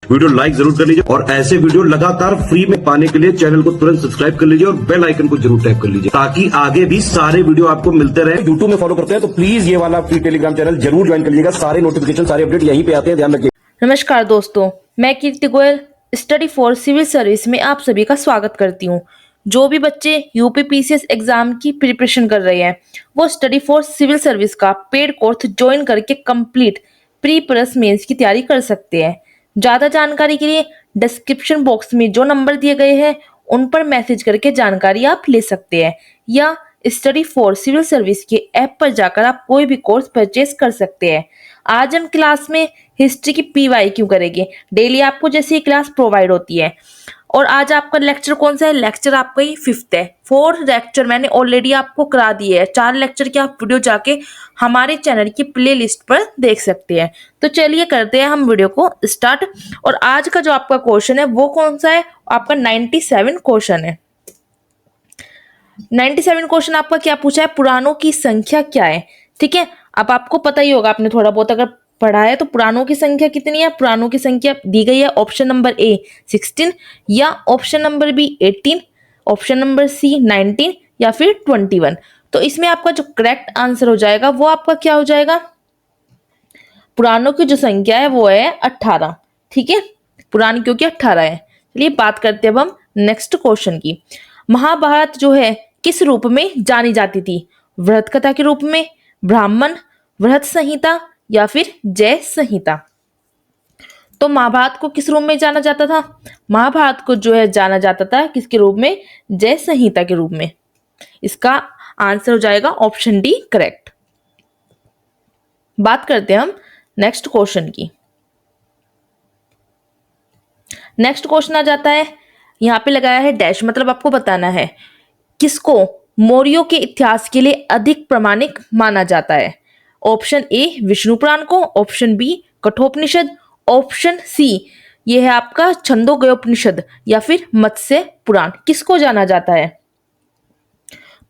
Video like जरूर कर लीजिए और ऐसे वीडियो लगातार फ्री में पाने के लिए चैनल को तुरंत सब्सक्राइब कर लीजिए और बेल आइकन को जरूर टैप कर लीजिए ताकि आगे भी सारे वीडियो आपको मिलते रहे। यूट्यूब में फॉलो करते हैं तो प्लीज ये वाला फ्री टेलीग्राम चैनल जरूर ज्वाइन कर लीजिएगा। सारे नोटिफिकेशन सारे अपडेट यहीं पे आते हैं, ध्यान रखिए। नमस्कार दोस्तों, मैं Kirti Goyal study for civil service में आप सभी का स्वागत करती हूँ। जो भी बच्चे यूपी पीसीएस एग्जाम की प्रिपरेशन कर रहे हैं वो स्टडी फॉर सिविल सर्विस का पेड कोर्स ज्वाइन करके कंप्लीट प्री प्लस मेंस की तैयारी कर सकते हैं। ज़्यादा जानकारी के लिए डिस्क्रिप्शन बॉक्स में जो नंबर दिए गए हैं उन पर मैसेज करके जानकारी आप ले सकते हैं या स्टडी फॉर सिविल सर्विस के ऐप पर जाकर आप कोई भी कोर्स परचेज कर सकते हैं। आज हम क्लास में हिस्ट्री की PYQ करेंगे। डेली आपको जैसे ही क्लास प्रोवाइड होती है। और आज आपका लेक्चर कौन सा है? लेक्चर आपका ही 5th है। 4 लेक्चर मैंने ऑलरेडी आपको करा दिए है। 4 लेक्चर की आप वीडियो जाके हमारे चैनल की प्ले लिस्ट पर देख सकते हैं। तो चलिए करते हैं हम वीडियो को स्टार्ट। और आज का जो आपका क्वेश्चन है वो कौन सा है? आपका 97 क्वेश्चन है। 97 क्वेश्चन आपका क्या पूछा है? पुराणों की संख्या क्या है? ठीक है, अब आपको पता ही होगा, आपने थोड़ा बहुत अगर पढ़ा है तो पुराणों की संख्या कितनी है? पुराणों की संख्या दी गई है ऑप्शन नंबर ए 16 या option number B 18, option number C 19 या फिर 21। तो इसमें आपका जो करेक्ट आंसर हो जाएगा वो आपका क्या हो जाएगा? पुराणों की जो संख्या है वो है 18। ठीक है, पुराण क्योंकि 18 है। चलिए बात करते हैं अब हम नेक्स्ट क्वेश्चन की। महाभारत जो है किस रूप में जानी जाती थी? वृहत कथा के रूप में, ब्राह्मण, वृहत संहिता या फिर जय संहिता? तो महाभारत को किस रूप में जाना जाता था? महाभारत को जो है जाना जाता था किसके रूप में? जय संहिता के रूप में। इसका आंसर हो जाएगा ऑप्शन डी करेक्ट। बात करते हैं हम नेक्स्ट क्वेश्चन की। नेक्स्ट क्वेश्चन आ जाता है, यहां पे लगाया है डैश, मतलब आपको बताना है किसको मौर्यों के इतिहास के लिए अधिक प्रामाणिक माना जाता है। ऑप्शन ए विष्णु पुराण को, option B Kathopanishad, option C ये है आपका छंदोग्योपनिषद या फिर मत्स्य पुराण। किसको जाना जाता है?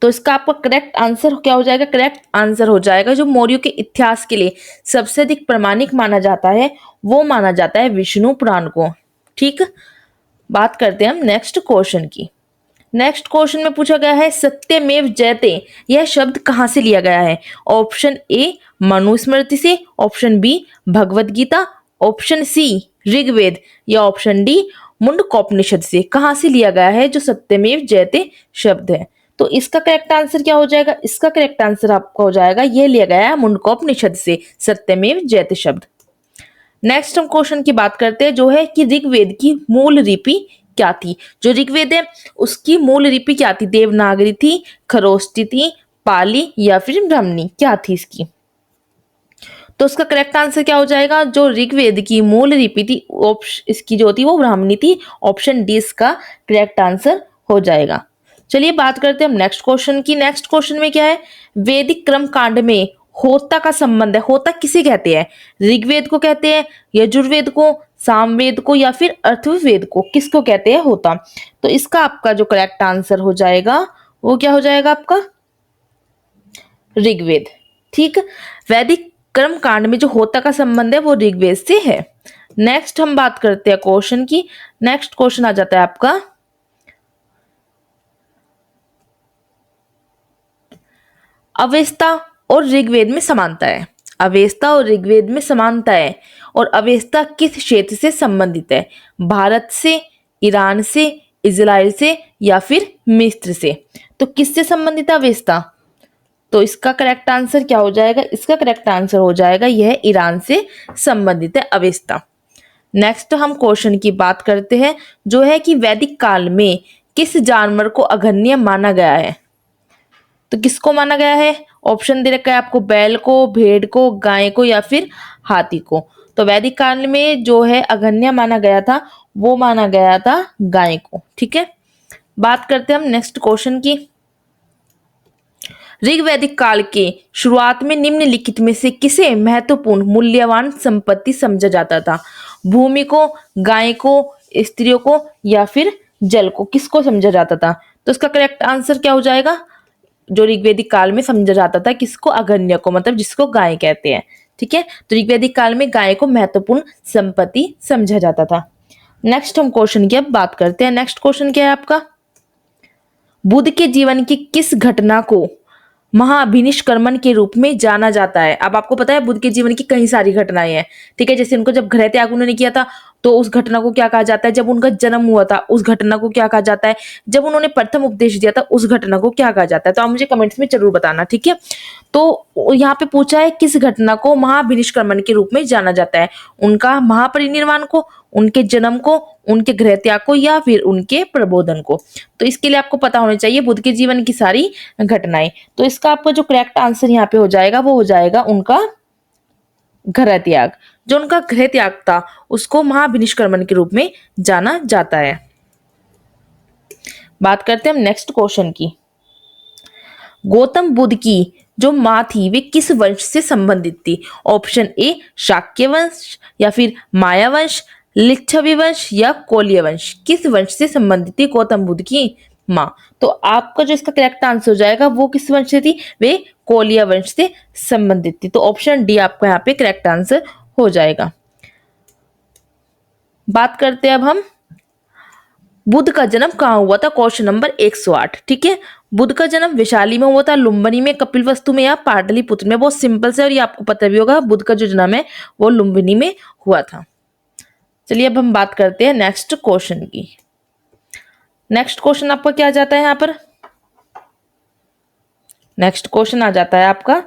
तो इसका आपका करेक्ट आंसर क्या हो जाएगा? करेक्ट आंसर हो जाएगा जो मौर्यों के इतिहास के लिए सबसे अधिक प्रामाणिक माना जाता है वो माना जाता है विष्णु पुराण को। ठीक, बात करते हैं हम नेक्स्ट क्वेश्चन की। नेक्स्ट क्वेश्चन में पूछा गया है सत्यमेव जयते यह शब्द कहां से लिया गया है? ऑप्शन ए मनुस्मृति से, option B Bhagavad Gita, option C Rigveda या ऑप्शन डी मुंडकोपनिषद से। कहां से लिया गया है जो सत्यमेव जयते शब्द है? तो इसका करेक्ट आंसर क्या हो जाएगा? इसका करेक्ट आंसर आपका हो जाएगा यह लिया गया है मुंडकोपनिषद से सत्यमेव जयते शब्द। नेक्स्ट हम क्वेश्चन की बात करते हैं जो है कि ऋग्वेद की मूल लिपि क्या थी? जो ऋग्वेद है उसकी मूल लिपि क्या थी? देवनागरी थी, खरोष्टी थी, पाली या फिर ब्राह्मणी? क्या थी इसकी? तो इसका करेक्ट आंसर क्या हो जाएगा? जो ऋग्वेद की मूल लिपि थी इसकी जो थी वो ब्राह्मणी थी। ऑप्शन डी इसका करेक्ट आंसर हो जाएगा। चलिए बात करते हैं हम नेक्स्ट क्वेश्चन की। नेक्स्ट क्वेश्चन में क्या है? वैदिक क्रम कांड में होता का संबंध है। होता किसे कहते हैं? ऋग्वेद को कहते हैं, यजुर्वेद को, सामवेद को या फिर अथर्ववेद को? किसको कहते हैं होता? तो इसका आपका जो करेक्ट आंसर हो जाएगा वो क्या हो जाएगा आपका? ऋग्वेद। ठीक, वैदिक कर्म कांड में जो होता का संबंध है वो ऋग्वेद से है। नेक्स्ट हम बात करते हैं क्वेश्चन की। नेक्स्ट क्वेश्चन आ जाता है आपका अवेस्ता और ऋग्वेद में समानता है। अवेस्ता और ऋग्वेद में समानता है। और अवेस्ता किस क्षेत्र से संबंधित है? भारत से, ईरान से, इजराइल से या फिर मिस्र से? तो किससे संबंधित है अवेस्ता? तो इसका करेक्ट आंसर क्या हो जाएगा? इसका करेक्ट आंसर हो जाएगा यह ईरान से संबंधित है अवेस्ता। नेक्स्ट हम क्वेश्चन की बात करते हैं जो है कि वैदिक काल में किस जानवर को अग्रगण्य माना गया है? तो किसको माना गया है? ऑप्शन दे रखा है आपको, बैल को, भेड़ को, गाय को या फिर हाथी को। तो वैदिक काल में जो है अग्रगण्य माना गया था वो माना गया था गाय को। ठीक है, बात करते हैं हम नेक्स्ट क्वेश्चन की। ऋग्वैदिक काल के शुरुआत में निम्नलिखित में से किसे महत्वपूर्ण मूल्यवान संपत्ति समझा जाता था? भूमि को, गाय को, स्त्रियों को या फिर जल को? किसको समझा जाता था? तो इसका करेक्ट आंसर क्या हो जाएगा? जो ऋग्वैदिक काल में समझा जाता था किसको? अग्रगण्य को, मतलब जिसको गाय कहते हैं। ठीक है, तो ऋग्वैदिक काल में गाय को महत्वपूर्ण संपत्ति समझा जाता था। नेक्स्ट हम क्वेश्चन की अब बात करते हैं। नेक्स्ट क्वेश्चन क्या है आपका, बुद्ध के जीवन की किस घटना को महाभिनिष्क्रमण के रूप में जाना जाता है? अब आपको पता है बुद्ध के जीवन की कई सारी घटनाएं हैं, ठीक है, जैसे उनको जब गृह त्याग उन्होंने किया था तो उस घटना को क्या कहा जाता है, जब उनका जन्म हुआ था उस घटना को क्या कहा जाता है, जब उन्होंने प्रथम उपदेश दिया था उस घटना को क्या कहा जाता है। तो आप मुझे कमेंट्स में जरूर बताना, ठीक है। तो यहाँ पे पूछा है किस घटना को महाभिनिष्क्रमण के रूप में जाना जाता है, उनका महापरिनिर्वाण को, उनके जन्म को, उनके गृह त्याग को, या फिर उनके प्रबोधन को। तो इसके लिए आपको पता होना चाहिए बुद्ध के जीवन की सारी घटनाएं। तो इसका आपका जो करेक्ट आंसर यहाँ पे हो जाएगा वो हो जाएगा उनका गृह त्याग। जो उनका गृह त्याग था उसको महाभिनिष्क्रमण के रूप में जाना जाता है। बात करते हैं हम नेक्स्ट क्वेश्चन की। गौतम बुद्ध की जो माँ थी वे किस वंश से संबंधित थी? ऑप्शन ए शाक्य वंश, या फिर माया वंश, लिच्छवी वंश, या कोल्य वंश। किस वंश से संबंधित थी गौतम बुद्ध की माँ? तो आपका जो इसका करेक्ट आंसर हो जाएगा वो किस वंश से थी? वे कोल्य वंश से संबंधित थी। तो ऑप्शन डी आपका यहाँ पे करेक्ट आंसर हो जाएगा। बात करते हैं अब हम बुद्ध का जन्म कहाँ हुआ था? क्वेश्चन नंबर 108, ठीक है। बुद्ध का जन्म वैशाली में हुआ था, लुम्बिनी में, कपिलवस्तु में, या पाटलिपुत्र में। बहुत सिंपल से, और ये आपको पता भी होगा बुद्ध का जो जन्म है वो लुम्बिनी में हुआ था। चलिए अब हम बात करते हैं नेक्स्ट क्वेश्चन की। नेक्स्ट क्वेश्चन आपका क्या आ जाता है यहाँ पर? नेक्स्ट क्वेश्चन आ जाता है आपका,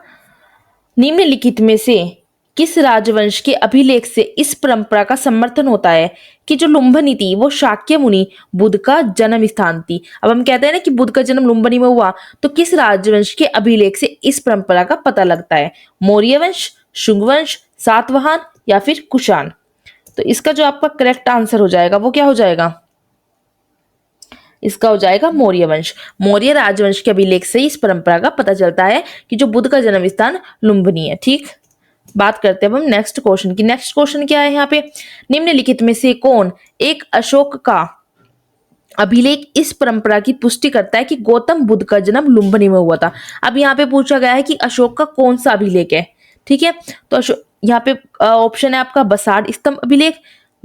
निम्नलिखित में से किस राजवंश के अभिलेख से इस परंपरा का समर्थन होता है कि जो लुम्बिनी थी वो शाक्य मुनि बुद्ध का जन्म स्थान थी? अब हम कहते हैं ना कि बुद्ध का जन्म लुम्बिनी में हुआ, तो किस राजवंश के अभिलेख से इस परंपरा का पता लगता है? मौर्य वंश, शुंग वंश, सातवाहन, या फिर कुषाण? तो इसका जो आपका करेक्ट आंसर हो जाएगा वो क्या हो जाएगा? इसका हो जाएगा मौर्य वंश। मौर्य राजवंश के अभिलेख से इस परंपरा का पता चलता है कि जो बुद्ध का जन्म स्थान लुम्बिनी है, ठीक। बात करते हैं अब हम नेक्स्ट क्वेश्चन की। नेक्स्ट क्वेश्चन क्या है यहाँ पे, निम्नलिखित में से कौन एक अशोक का अभिलेख इस परंपरा की पुष्टि करता है कि गौतम बुद्ध का जन्म लुम्बिनी में हुआ था? अब यहाँ पे पूछा गया है कि अशोक का कौन सा अभिलेख है, ठीक है। तो यहाँ पे ऑप्शन है आपका बसाड़ स्तंभ अभिलेख,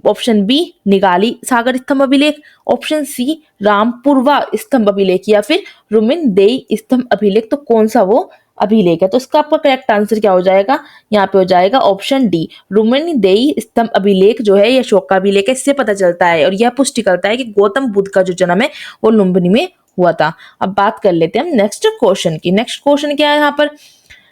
ऑप्शन बी निगाली सागर स्तंभ अभिलेख, ऑप्शन सी रामपुरवा स्तंभ अभिलेख, या फिर रुमिनदेई स्तंभ अभिलेख। तो कौन सा वो अभिलेख है? तो इसका आपका करेक्ट आंसर क्या हो जाएगा? यहाँ पे हो जाएगा ऑप्शन डी, रुमिनदेई स्तंभ अभिलेख जो है ये अशोक का अभिलेख है। इससे पता चलता है और यह पुष्टि करता है कि गौतम बुद्ध का जो जन्म है वो लुम्बिनी में हुआ था। अब बात कर लेते हैं हम नेक्स्ट क्वेश्चन की। नेक्स्ट क्वेश्चन क्या है यहाँ पर,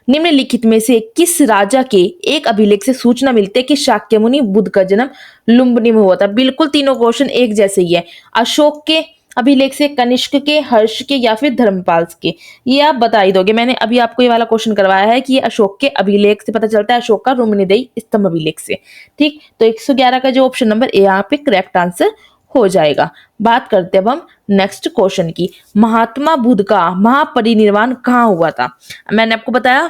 निम्नलिखित में से किस राजा के एक अभिलेख से सूचना मिलती है कि शाक्य मुनि बुद्ध का जन्म लुम्बिनी में हुआ था? बिल्कुल तीनों क्वेश्चन एक जैसे ही है। अशोक के अभिलेख से, कनिष्क के, हर्ष के, या फिर धर्मपाल के? ये आप बता ही दोगे। मैंने अभी आपको ये वाला क्वेश्चन करवाया है कि ये अशोक के अभिलेख से पता चलता है, अशोक का रुमिनदेई स्तंभ अभिलेख से, ठीक। तो 111 का जो ऑप्शन नंबर ए यहाँ पे करेक्ट आंसर हो जाएगा। बात करते हैं अब हम नेक्स्ट क्वेश्चन की। महात्मा बुद्ध का महापरिनिर्वाण कहाँ हुआ था? मैंने आपको बताया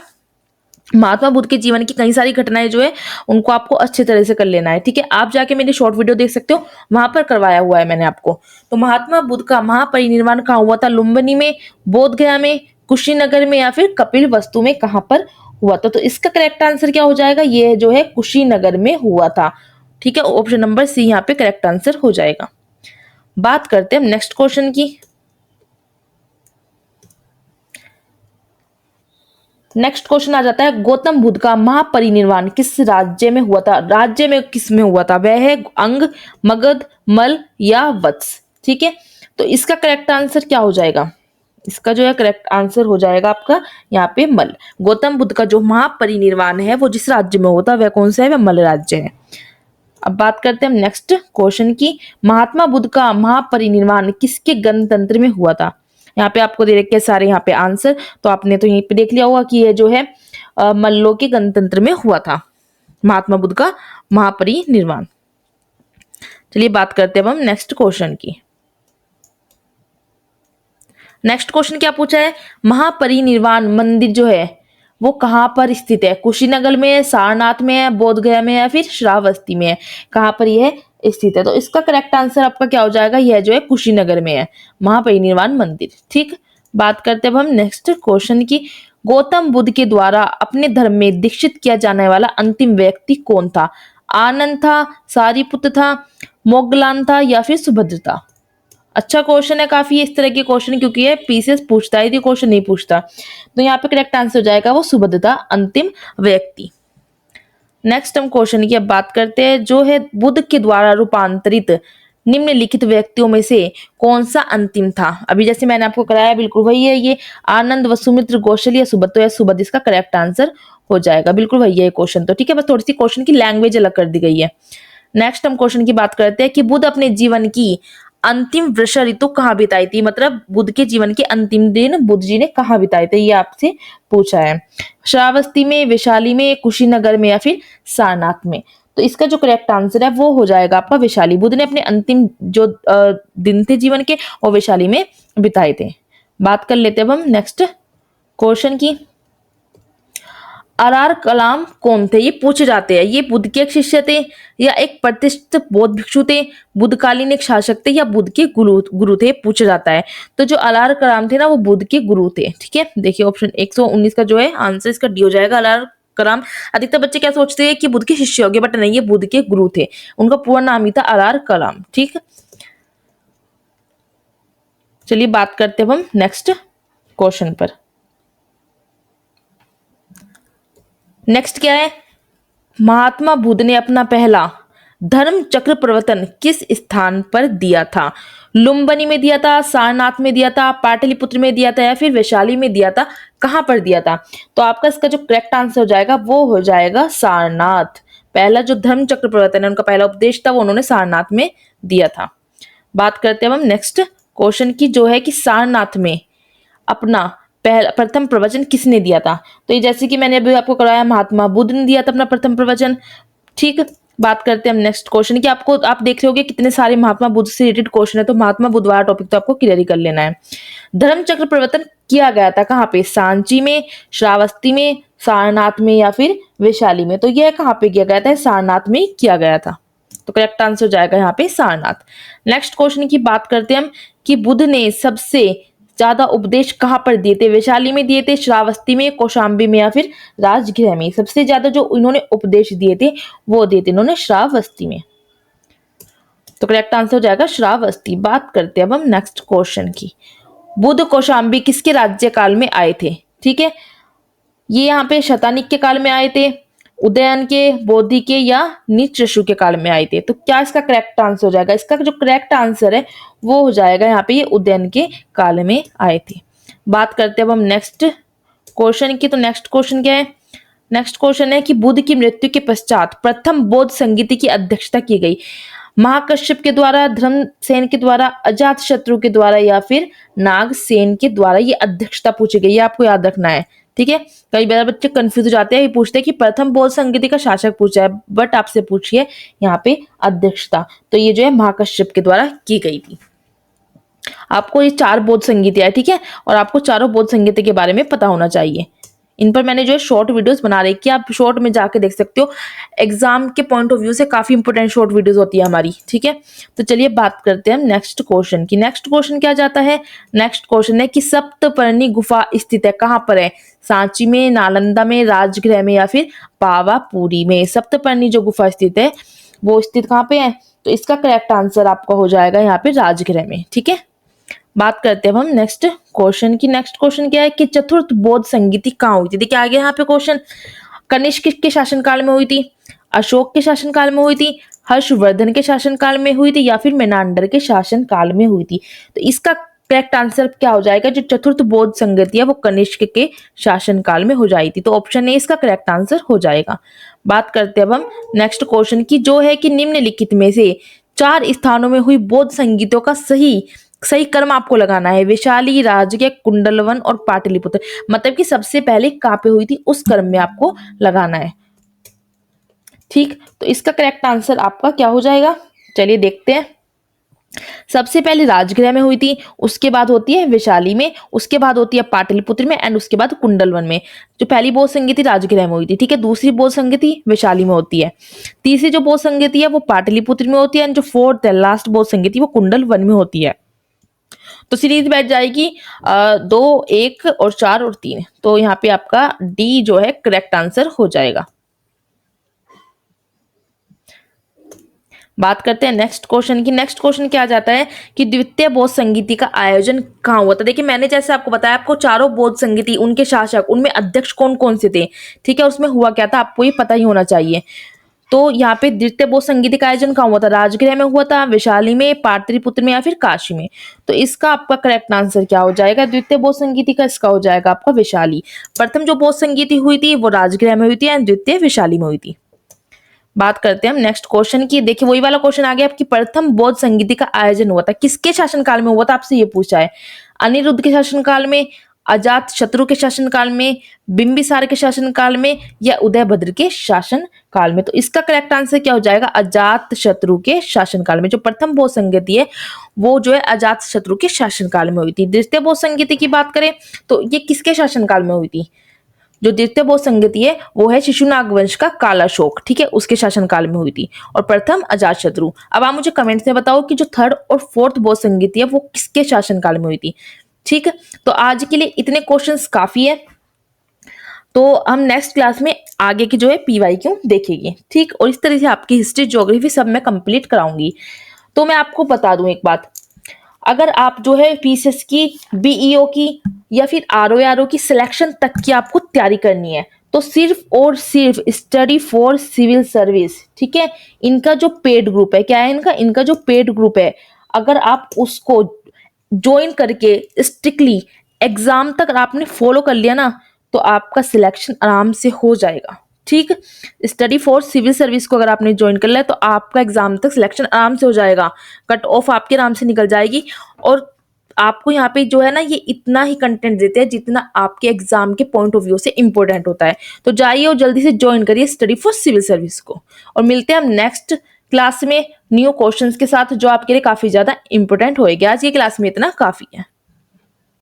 महात्मा बुद्ध के जीवन की कई सारी घटनाएं जो है उनको आपको अच्छे तरह से कर लेना है, ठीक है। आप जाके मेरी शॉर्ट वीडियो देख सकते हो, वहां पर करवाया हुआ है मैंने आपको। तो महात्मा बुद्ध का महापरिनिर्वाण कहाँ हुआ था? लुम्बिनी में, बोध गया में, कुशीनगर में, या फिर कपिलवस्तु में? कहाँ पर हुआ था? तो इसका करेक्ट आंसर क्या हो जाएगा? ये जो है कुशीनगर में हुआ था, ठीक है। ऑप्शन नंबर सी यहाँ पे करेक्ट आंसर हो जाएगा। बात करते हैं हम नेक्स्ट क्वेश्चन की। नेक्स्ट क्वेश्चन आ जाता है, गौतम बुद्ध का महापरिनिर्वाण किस राज्य में हुआ था? राज्य में किस में हुआ था? वह है अंग, मगध, मल, या वत्स, ठीक है। तो इसका करेक्ट आंसर क्या हो जाएगा? इसका जो है करेक्ट आंसर हो जाएगा आपका यहाँ पे मल। गौतम बुद्ध का जो महापरिनिर्वाण है वो जिस राज्य में होता है वह कौन सा है? वह मल राज्य है। अब बात करते हैं हम नेक्स्ट क्वेश्चन की। महात्मा बुद्ध का महापरिनिर्वाण किसके गणतंत्र में हुआ था? यहाँ पे आपको दे रखे सारे यहाँ पे आंसर, तो आपने तो यहीं पे देख लिया होगा कि ये जो है मल्लों के गणतंत्र में हुआ था महात्मा बुद्ध का महापरिनिर्वाण। चलिए बात करते हैं अब हम नेक्स्ट क्वेश्चन की। नेक्स्ट क्वेश्चन क्या पूछा है? महापरिनिर्वाण मंदिर जो है वो कहाँ पर स्थित है? कुशीनगर में है, सारनाथ में है, बोध गया में है, या फिर श्रावस्ती में है? कहाँ पर यह स्थित है? तो इसका करेक्ट आंसर आपका क्या हो जाएगा? यह जो है कुशीनगर में है महापरिनिर्वाण मंदिर, ठीक। बात करते हैं अब हम नेक्स्ट क्वेश्चन की। गौतम बुद्ध के द्वारा अपने धर्म में दीक्षित किया जाने वाला अंतिम व्यक्ति कौन था? आनंद था, सारिपुत्र था, मोगलान था या फिर सुभद्र था? अच्छा क्वेश्चन है काफी इस तरह के क्वेश्चन, क्योंकि ये पीसीएस पूछता है, ये क्वेश्चन नहीं पूछता। तो यहाँ पे करेक्ट आंसर हो जाएगा वो सुभद्र था, अंतिम व्यक्ति। नेक्स्ट हम क्वेश्चन की अब बात करते हैं, जो है बुद्ध के द्वारा रूपांतरित निम्नलिखित व्यक्तियों में से कौन सा अंतिम था? अभी जैसे मैंने आपको कराया बिल्कुल वही है ये, आनंद, वसुमित्र, कौशल या सुभद्र। तो या सुभद्र इसका करेक्ट आंसर हो जाएगा, बिल्कुल वही है क्वेश्चन। तो ठीक है, बस थोड़ी सी क्वेश्चन की लैंग्वेज अलग कर दी गई है। नेक्स्ट हम क्वेश्चन की बात करते हैं कि बुद्ध अपने जीवन की अंतिम वर्षा ऋतु कहाँ बिताई थी? मतलब बुद्ध के जीवन के अंतिम दिन बुद्ध जी ने कहाँ बिताए थे, ये आपसे पूछा है। श्रावस्ती में, वैशाली में, कुशीनगर में या फिर सारनाथ में? तो इसका जो करेक्ट आंसर है वो हो जाएगा आपका वैशाली। बुद्ध ने अपने अंतिम जो दिन थे जीवन के वो वैशाली में बिताए थे। बात कर लेते हैं अब हम नेक्स्ट क्वेश्चन की। आर कलाम कौन थे? ये पूछे जाते हैं। ये बुद्ध के एक शिष्य थे या एक प्रतिष्ठित बौद्ध भिक्षु थे, बुद्धकालीन एक शासक थे या बुद्ध के गुरु थे, पूछा जाता है। तो जो अलार कलाम थे ना वो बुद्ध के गुरु थे। ठीक है, देखिए ऑप्शन 119 का जो है आंसर इसका डी हो जाएगा, अलार कलाम। अधिकतर बच्चे क्या सोचते हैं कि बुद्ध के शिष्य हो गए, बट नहीं, ये बुद्ध के गुरु थे। उनका पूरा नाम ही था अलार कलाम। ठीक, चलिए बात करते हैं हम नेक्स्ट क्वेश्चन पर। नेक्स्ट क्या है? महात्मा बुद्ध ने अपना पहला धर्म चक्र प्रवर्तन किस स्थान पर दिया था? लुम्बिनी में दिया था, सारनाथ में दिया था, पाटलिपुत्र में दिया था या फिर वैशाली में दिया था? कहां पर दिया था? तो आपका इसका जो करेक्ट आंसर हो जाएगा वो हो जाएगा सारनाथ। पहला जो धर्म चक्र प्रवर्तन है, उनका पहला उपदेश था वो उन्होंने सारनाथ में दिया था। बात करते हैं हम नेक्स्ट क्वेश्चन की, जो है कि सारनाथ में अपना प्रथम प्रवचन किसने दिया था? तो ये जैसे कि मैंने अभी आपको कराया, महात्मा बुद्ध ने दिया था अपना प्रथम प्रवचन। ठीक, बात करते हैं हम नेक्स्ट क्वेश्चन की। आप देख रहे होगे कितने सारे महात्मा बुद्ध से रिलेटेड क्वेश्चन है, तो महात्मा बुद्ध वाला टॉपिक तो आपको क्लियर ही कर लेना है। धर्म चक्र प्रवर्तन किया गया था कहाँ पे? सांची में, श्रावस्ती में, सारनाथ में या फिर वैशाली में? तो यह कहाँ पे किया गया था? सारनाथ में किया गया था। तो करेक्ट आंसर हो जाएगा यहाँ पे सारनाथ। नेक्स्ट क्वेश्चन की बात करते हैं हम कि बुद्ध ने सबसे ज्यादा उपदेश कहाँ पर दिए थे? वैशाली में दिए थे, श्रावस्ती में, कौशाम्बी में या फिर राजगृह में? सबसे ज्यादा जो इन्होंने उपदेश दिए थे वो दिए थे इन्होंने श्रावस्ती में। तो करेक्ट आंसर हो जाएगा श्रावस्ती। बात करते हैं अब हम नेक्स्ट क्वेश्चन की। बुद्ध कौशाम्बी किसके राज्यकाल में आए थे? ठीक है, ये यहाँ पे शतानिक के काल में आए थे, उदयन के, बोधि के या नीचशु के काल में आए थे? तो क्या इसका करेक्ट आंसर हो जाएगा? इसका जो करेक्ट आंसर है वो हो जाएगा यहाँ पे ये उदयन के काल में आए थे। बात करते हैं अब हम नेक्स्ट क्वेश्चन की। तो नेक्स्ट क्वेश्चन क्या है? नेक्स्ट क्वेश्चन है कि बुद्ध की मृत्यु के पश्चात प्रथम बौद्ध संगीति की अध्यक्षता की गई महाकश्यप के द्वारा, धर्मसेन के द्वारा, अजातशत्रु के द्वारा या फिर नागसेन के द्वारा? ये अध्यक्षता पूछी गई है, आपको याद रखना है। ठीक है, कई बार बच्चे कंफ्यूज हो जाते हैं, ये पूछते हैं कि प्रथम बौद्ध संगीति का शासक पूछा है, बट आपसे पूछिए यहाँ पे अध्यक्षता। तो ये जो है महाकश्यप के द्वारा की गई थी। आपको ये 4 बौद्ध संगीतियां है, ठीक है, और आपको चारों बौद्ध संगीत के बारे में पता होना चाहिए। इन पर मैंने जो है शॉर्ट वीडियोस बना रखी है, आप शॉर्ट में जाके देख सकते हो। एग्जाम के पॉइंट ऑफ व्यू से काफी इंपोर्टेंट शॉर्ट वीडियोस होती है हमारी। ठीक है, तो चलिए बात करते हैं हम नेक्स्ट क्वेश्चन की। नेक्स्ट क्वेश्चन क्या जाता है? नेक्स्ट क्वेश्चन है कि सप्तपर्णी गुफा स्थित है कहाँ पर है? सांची में, नालंदा में, राजगृह में या फिर पावापुरी में? सप्तपर्णी जो गुफा स्थित है वो स्थित कहाँ पे है? तो इसका करेक्ट आंसर आपका हो जाएगा यहाँ पे राजगृह में। ठीक है, बात करते हैं हम नेक्स्ट क्वेश्चन की। नेक्स्ट क्वेश्चन क्या है कि चतुर्थ बौद्ध संगीति कहाँ हुई थी? देखिए आगे यहाँ पे क्वेश्चन कनिष्क के शासनकाल में हुई थी, अशोक के शासनकाल में हुई थी, हर्षवर्धन के शासनकाल में हुई थी या फिर मेनांडर के शासनकाल में हुई थी? तो इसका करेक्ट आंसर क्या हो जाएगा? जो चतुर्थ बौद्ध संगीति है वो कनिष्क के शासनकाल में हो जाई थी। तो ऑप्शन ए इसका करेक्ट आंसर हो जाएगा। बात करते हैं अब हम नेक्स्ट क्वेश्चन की, जो है कि निम्नलिखित में से 4 स्थानों में हुई बौद्ध संगीतों का सही क्रम आपको लगाना है। वैशाली, राजगृह, कुंडलवन और पाटलिपुत्र। मतलब कि सबसे पहले कहाँ पे हुई थी उस क्रम में आपको लगाना है। ठीक, तो इसका करेक्ट आंसर आपका क्या हो जाएगा? चलिए देखते हैं। सबसे पहले राजगृह में हुई थी, उसके बाद होती है वैशाली में, उसके बाद होती है पाटलिपुत्र में एंड उसके बाद कुंडलवन में। जो पहली बौद्ध संगीति राजगृह में हुई थी, ठीक है, दूसरी बौद्ध संगीति वैशाली में होती है, तीसरी जो बौद्ध संगीति है वो पाटलिपुत्र में होती है एंड जो फोर्थ है लास्ट बौद्ध संगीति वो कुंडलवन में होती है। तो सीरीज बैठ जाएगी 2, 1 और 4 और 3। तो यहाँ पे आपका डी जो है करेक्ट आंसर हो जाएगा। बात करते हैं नेक्स्ट क्वेश्चन की। नेक्स्ट क्वेश्चन क्या आ जाता है कि द्वितीय बौद्ध संगीति का आयोजन कहाँ हुआ था। देखिए मैंने जैसे आपको बताया, आपको चारों बौद्ध संगीति, उनके शासक, उनमें अध्यक्ष कौन कौन से थे, ठीक है, उसमें हुआ क्या था आपको ये पता ही होना चाहिए। तो यहाँ पे द्वितीय बौद्ध संगीति का आयोजन कहाँ हुआ था, राजगृह में हुआ था, वैशाली में, पाटलिपुत्र में या फिर काशी में। तो इसका आपका करेक्ट आंसर क्या हो जाएगा, द्वितीय बौद्ध संगीति का इसका हो जाएगा आपका वैशाली। प्रथम जो बौद्ध संगीति हुई थी वो राजगृह में हुई थी एंड द्वितीय वैशाली में हुई थी। बात करते हैं हम नेक्स्ट क्वेश्चन की। देखिए वही वाला क्वेश्चन आ गया आपकी, प्रथम बौद्ध संगीति का आयोजन हुआ था किसके शासनकाल में हुआ था, आपसे ये पूछा है। अनिरुद्ध के शासनकाल में, अजात शत्रु के शासनकाल में, बिंबिसार के शासनकाल में या उदयभद्र के शासनकाल में। तो इसका करेक्ट आंसर क्या हो जाएगा, अजात शत्रु के शासनकाल में। जो प्रथम बौद्ध संगीति है वो जो है अजात शत्रु के शासनकाल में हुई थी। द्वितीय बौद्ध संगीति की बात करें तो ये किसके शासनकाल में हुई थी, जो द्वितीय बौद्ध संगीति है वो है शिशुनाग वंश का कालाशोक, ठीक है, उसके शासनकाल में हुई थी। और प्रथम अजातशत्रु। अब आप मुझे कमेंट्स में बताओ कि जो थर्ड और फोर्थ बौद्ध संगीति है वो किसके शासनकाल में हुई थी। ठीक है, तो आज के लिए इतने क्वेश्चंस काफी है। तो हम नेक्स्ट क्लास में आगे की जो है PYQ देखेंगे, ठीक। और इस तरह से आपकी हिस्ट्री, ज्योग्राफी सब मैं कंप्लीट कराऊंगी। तो मैं आपको बता दूं एक बात, अगर आप जो है PCS की, BEO की या फिर RO की सिलेक्शन तक की आपको तैयारी करनी है तो सिर्फ और सिर्फ स्टडी फॉर सिविल सर्विस, ठीक है, इनका जो पेड ग्रुप है, क्या है इनका जो पेड ग्रुप है, अगर आप उसको ज्वाइन करके स्ट्रिक्टली एग्जाम तक आपने फॉलो कर लिया ना तो आपका सिलेक्शन आराम से हो जाएगा, ठीक। स्टडी फॉर सिविल सर्विस को अगर आपने ज्वाइन कर लिया तो आपका एग्जाम तक सिलेक्शन आराम से हो जाएगा, कट ऑफ आपके आराम से निकल जाएगी। और आपको यहाँ पे जो है ना ये इतना ही कंटेंट देते हैं जितना आपके एग्जाम के पॉइंट ऑफ व्यू से इंपॉर्टेंट होता है। तो जाइए और जल्दी से ज्वाइन करिए स्टडी फॉर सिविल सर्विस को। और मिलते हैं हम नेक्स्ट क्लास में न्यू क्वेश्चंस के साथ जो आपके लिए काफी ज्यादा इंपॉर्टेंट होएगा। आज की क्लास में इतना काफी है।